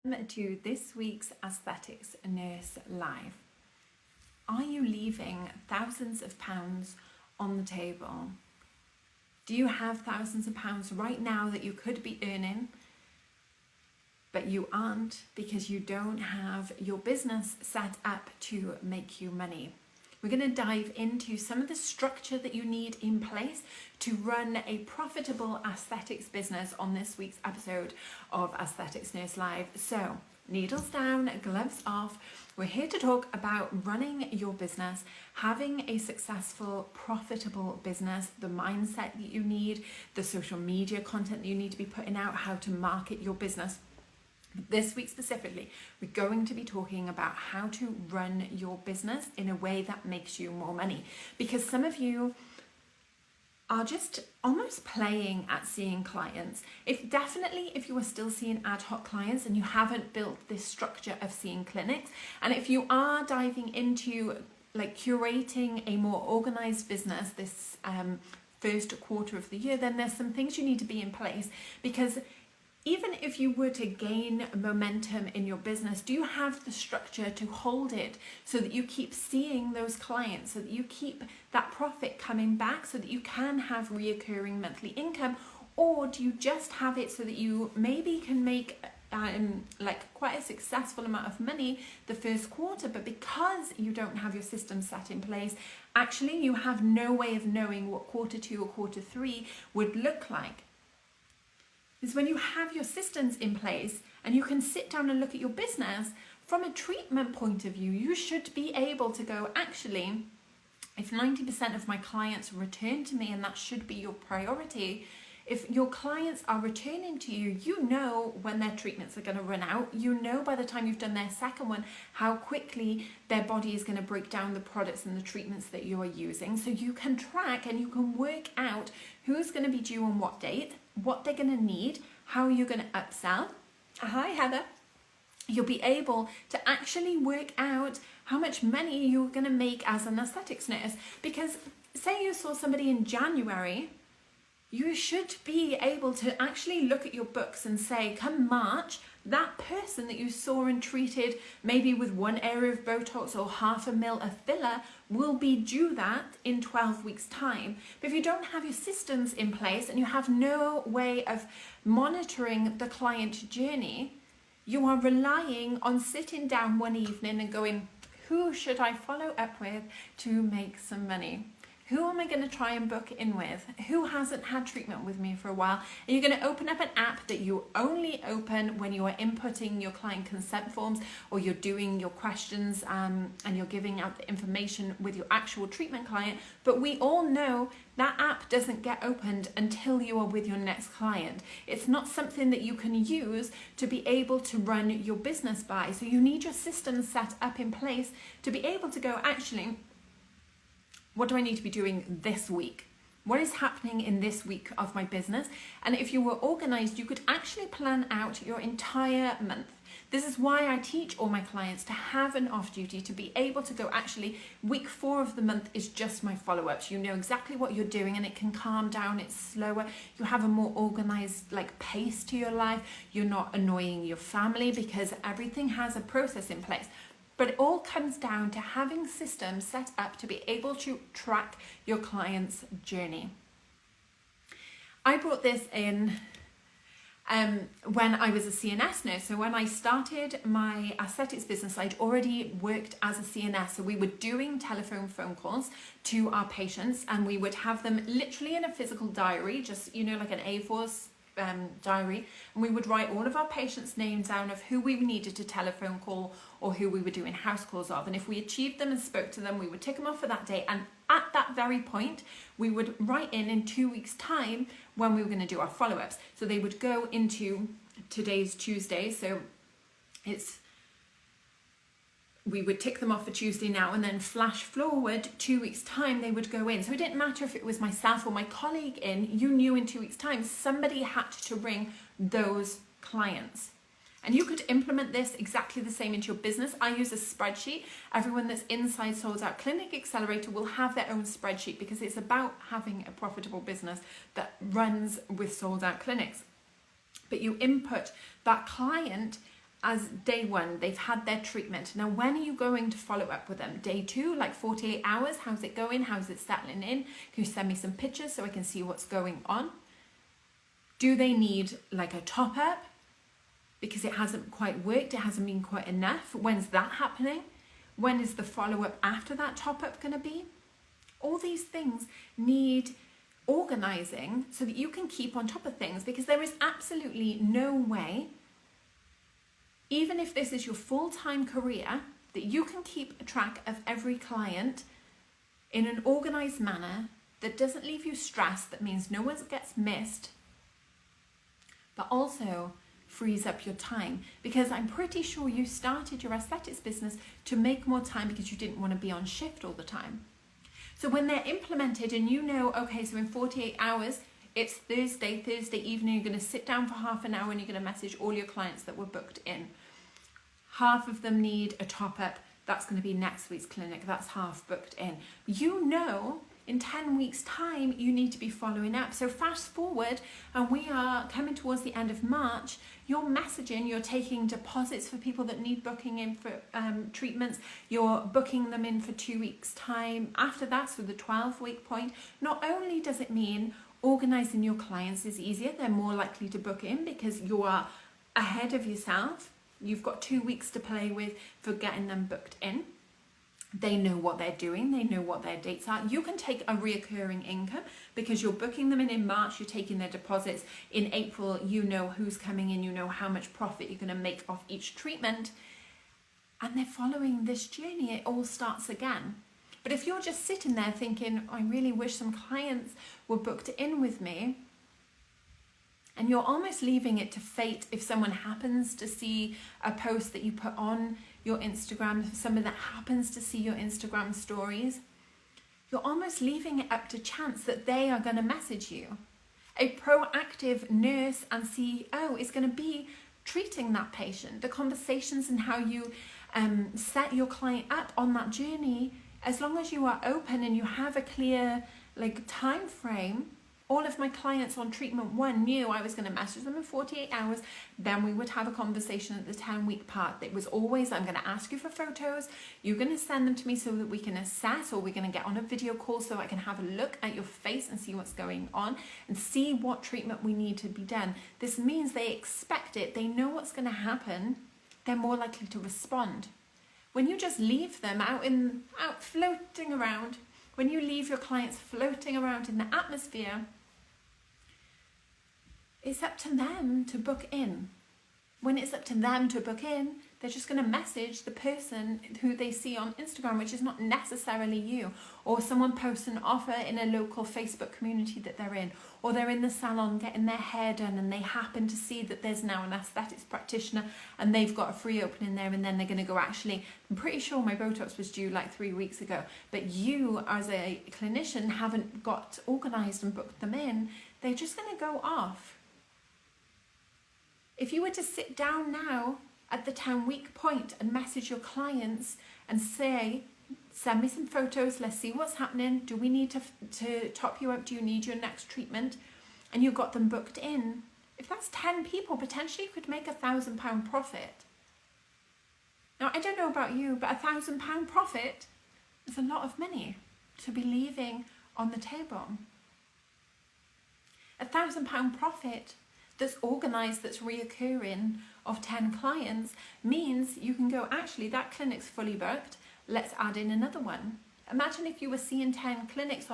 To this week's Aesthetics Nurse Live. Are you leaving thousands of pounds on the table? Do you have thousands of pounds right now that you could be earning, but you aren't because you don't have your business set up to make you money? We're going to dive into some of the structure that you need in place to run a profitable aesthetics business on this week's episode of Aesthetics Nurse Live. So, needles down, gloves off. We're here to talk about running your business, having a successful, profitable business, the mindset that you need, the social media content that you need to be putting out, how to market your business. This week specifically, we're going to be talking about how to run your business in a way that makes you more money. Because some of you are just almost playing at seeing clients. If you are still seeing ad hoc clients and you haven't built this structure of seeing clinics, and if you are diving into curating a more organized business this first quarter of the year, then there's some things you need to be in place. Because even if you were to gain momentum in your business, do you have the structure to hold it so that you keep seeing those clients, so that you keep that profit coming back, so that you can have reoccurring monthly income? Or do you just have it so that you maybe can make quite a successful amount of money the first quarter, but because you don't have your system set in place, actually you have no way of knowing what quarter 2 or quarter 3 would look like? Is when you have your systems in place and you can sit down and look at your business from a treatment point of view, you should be able to go, actually, if 90% of my clients return to me, and that should be your priority, if your clients are returning to you, you know when their treatments are going to run out. You know by the time you've done their second one, how quickly their body is going to break down the products and the treatments that you are using. So you can track and you can work out who's going to be due on what date, what they're going to need, how you're going to upsell. Hi, Heather. You'll be able to actually work out how much money you're going to make as an aesthetics nurse. Because say you saw somebody in January, you should be able to actually look at your books and say, come March, that person that you saw and treated maybe with 1 area of Botox or 0.5 ml of filler will be due that in 12 weeks time. But if you don't have your systems in place and you have no way of monitoring the client journey, you are relying on sitting down one evening and going, who should I follow up with to make some money? Who am I going to try and book in with? Who hasn't had treatment with me for a while? And you're going to open up an app that you only open when you are inputting your client consent forms, or you're doing your questions and you're giving out the information with your actual treatment client. But we all know that app doesn't get opened until you are with your next client. It's not something that you can use to be able to run your business by. So you need your systems set up in place to be able to go, actually, what do I need to be doing this week? What is happening in this week of my business? And if you were organized, you could actually plan out your entire month. This is why I teach all my clients to have an off duty, to be able to go, actually, week 4 of the month is just my follow-ups. You know exactly what you're doing and it can calm down, it's slower. You have a more organized pace to your life. You're not annoying your family because everything has a process in place. But it all comes down to having systems set up to be able to track your client's journey. I brought this in when I was a CNS nurse. So when I started my aesthetics business, I'd already worked as a CNS. So we were doing telephone phone calls to our patients, and we would have them literally in a physical diary, just, like an A4 diary, and we would write all of our patients' names down of who we needed to telephone call or who we were doing house calls of, and if we achieved them and spoke to them, we would tick them off for that day, and at that very point we would write in 2 weeks time when we were going to do our follow-ups. So they would go into today's Tuesday, so we would tick them off for Tuesday now, and then flash forward 2 weeks time, they would go in. So it didn't matter if it was myself or my colleague in, you knew in 2 weeks time somebody had to ring those clients. And you could implement this exactly the same into your business. I use a spreadsheet. Everyone that's inside Sold Out Clinic Accelerator will have their own spreadsheet, because it's about having a profitable business that runs with sold out clinics. But you input that client as day one, they've had their treatment. Now, when are you going to follow up with them? Day two, like 48 hours? How's it going? How's it settling in? Can you send me some pictures so I can see what's going on? Do they need like a top up because it hasn't quite worked? It hasn't been quite enough. When's that happening? When is the follow up after that top up going to be? All these things need organizing so that you can keep on top of things, because there is absolutely no way, even if this is your full-time career, that you can keep track of every client in an organized manner that doesn't leave you stressed, that means no one gets missed, but also frees up your time. Because I'm pretty sure you started your aesthetics business to make more time because you didn't want to be on shift all the time. So when they're implemented and you know, okay, so in 48 hours, it's Thursday evening, you're going to sit down for half an hour and you're going to message all your clients that were booked in. Half of them need a top up. That's going to be next week's clinic. That's half booked in. You know, in 10 weeks time, you need to be following up. So fast forward, and we are coming towards the end of March, you're messaging, you're taking deposits for people that need booking in for treatments. You're booking them in for 2 weeks time. After that, so the 12-week point, not only does it mean organizing your clients is easier, they're more likely to book in because you are ahead of yourself. You've got 2 weeks to play with for getting them booked in. They know what they're doing. They know what their dates are. You can take a reoccurring income because you're booking them in March. You're taking their deposits. In April, you know who's coming in. You know how much profit you're going to make off each treatment. And they're following this journey. It all starts again. But if you're just sitting there thinking, I really wish some clients were booked in with me, and you're almost leaving it to fate if someone happens to see a post that you put on your Instagram, if someone that happens to see your Instagram stories, you're almost leaving it up to chance that they are going to message you. A proactive nurse and CEO is going to be treating that patient. The conversations and how you set your client up on that journey, as long as you are open and you have a clear time frame. All of my clients on treatment 1 knew I was going to message them in 48 hours. Then we would have a conversation at the 10-week part. It was always, I'm going to ask you for photos. You're going to send them to me so that we can assess, or we're going to get on a video call so I can have a look at your face and see what's going on and see what treatment we need to be done. This means they expect it. They know what's going to happen. They're more likely to respond. When you just leave them out floating around, when you leave your clients floating around in the atmosphere, it's up to them to book in. When it's up to them to book in, they're just going to message the person who they see on Instagram, which is not necessarily you. Or someone posts an offer in a local Facebook community that they're in. Or they're in the salon getting their hair done and they happen to see that there's now an aesthetics practitioner and they've got a free opening there, and then they're going to go, actually, I'm pretty sure my Botox was due 3 weeks ago. But you, as a clinician, haven't got organised and booked them in. They're just going to go off. If you were to sit down now at the 10-week point and message your clients and say, send me some photos, let's see what's happening. Do we need to top you up? Do you need your next treatment? And you got them booked in. If that's 10 people, potentially you could make £1,000 profit. Now, I don't know about you, but £1,000 profit is a lot of money to be leaving on the table. £1,000 profit that's organised, that's reoccurring, of 10 clients means you can go, actually, that clinic's fully booked, let's add in another one. Imagine if you were seeing 10 clients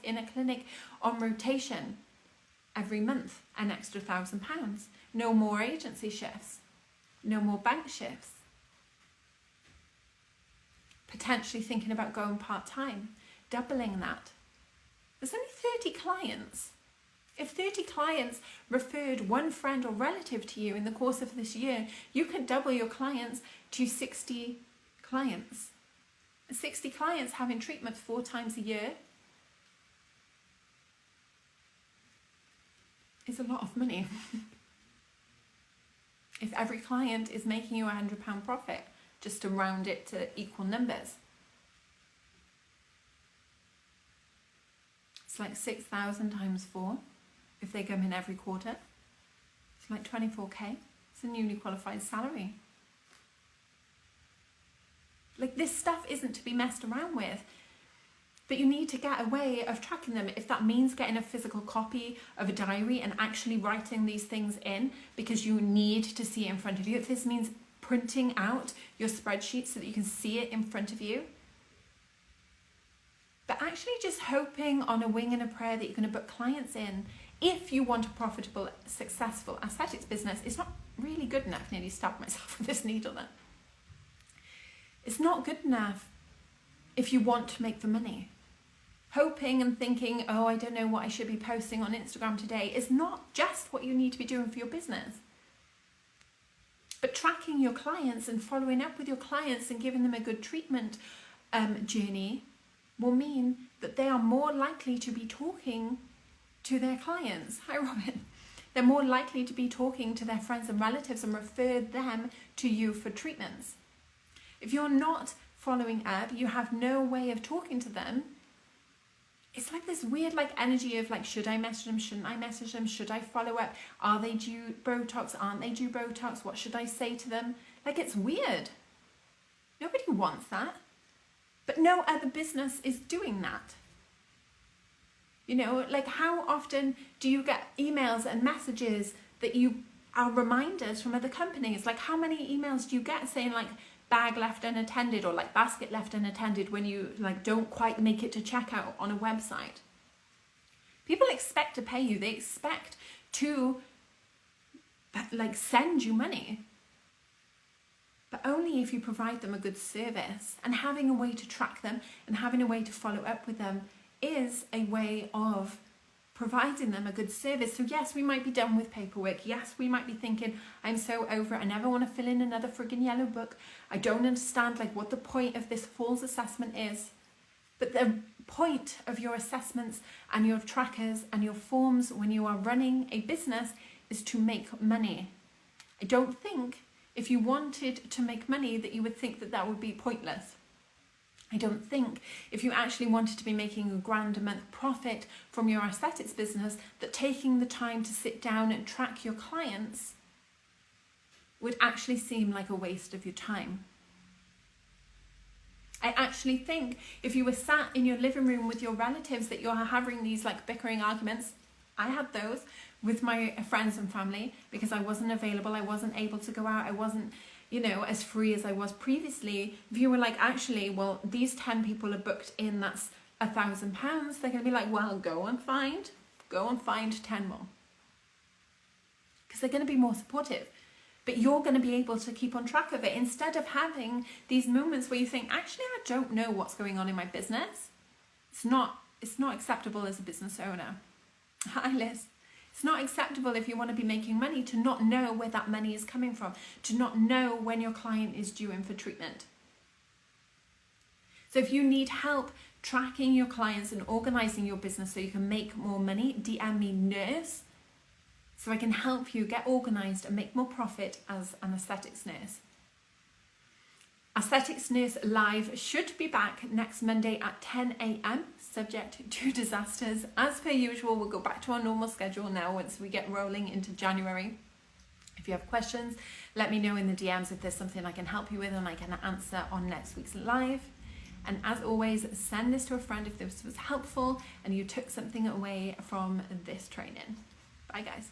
in a clinic on rotation every month, an extra £1,000. No more agency shifts, no more bank shifts. Potentially thinking about going part-time, doubling that. There's only 30 clients. If 30 clients referred one friend or relative to you in the course of this year, you could double your clients to 60 clients. 60 clients having treatments 4 times a year is a lot of money. If every client is making you £100 profit, just to round it to equal numbers. It's like 6,000 times 4. If they come in every quarter, it's like 24k. It's a newly qualified salary. Like, this stuff isn't to be messed around with. But you need to get a way of tracking them. If that means getting a physical copy of a diary and actually writing these things in because you need to see it in front of you. If this means printing out your spreadsheet so that you can see it in front of you. But actually just hoping on a wing and a prayer that you're going to book clients in if you want a profitable, successful aesthetics business is not really good enough. Nearly stabbed myself with this needle then. It's not good enough if you want to make the money. Hoping and thinking, oh, I don't know what I should be posting on Instagram today is not just what you need to be doing for your business. But tracking your clients and following up with your clients and giving them a good treatment journey will mean that they are more likely to be talking to their clients. Hi, Robin. They're more likely to be talking to their friends and relatives and refer them to you for treatments. If you're not following up, you have no way of talking to them. It's like this weird energy of should I message them? Shouldn't I message them? Should I follow up? Are they due Botox? Aren't they due Botox? What should I say to them? It's weird. Nobody wants that. But no other business is doing that. How often do you get emails and messages that you are reminders from other companies? How many emails do you get saying bag left unattended or basket left unattended when you don't quite make it to checkout on a website? People expect to pay you. They expect to send you money. But only if you provide them a good service, and having a way to track them and having a way to follow up with them is a way of providing them a good service. So yes, we might be done with paperwork. Yes, we might be thinking, I'm so over it. I never want to fill in another friggin' yellow book. I don't understand what the point of this falls assessment is. But the point of your assessments and your trackers and your forms when you are running a business is to make money. I don't think if you wanted to make money that you would think that that would be pointless. I don't think if you actually wanted to be making £1,000 a month profit from your aesthetics business, that taking the time to sit down and track your clients would actually seem like a waste of your time. I actually think if you were sat in your living room with your relatives that you're having these bickering arguments, I had those with my friends and family because I wasn't available, I wasn't able to go out, I wasn't as free as I was previously. If you were actually, well, these 10 people are booked in, that's £1,000, they're going to be well, go and find 10 more. Because they're going to be more supportive. But you're going to be able to keep on track of it instead of having these moments where you think, actually, I don't know what's going on in my business. It's not acceptable as a business owner. Hi, Liz. It's not acceptable if you want to be making money to not know where that money is coming from, to not know when your client is due in for treatment. So if you need help tracking your clients and organizing your business so you can make more money, DM me nurse so I can help you get organized and make more profit as an aesthetics nurse. Aesthetics Nurse Live should be back next Monday at 10 a.m, subject to disasters. As per usual, we'll go back to our normal schedule now once we get rolling into January. If you have questions, let me know in the DMs if there's something I can help you with and I can answer on next week's live. And as always, send this to a friend if this was helpful and you took something away from this training. Bye guys.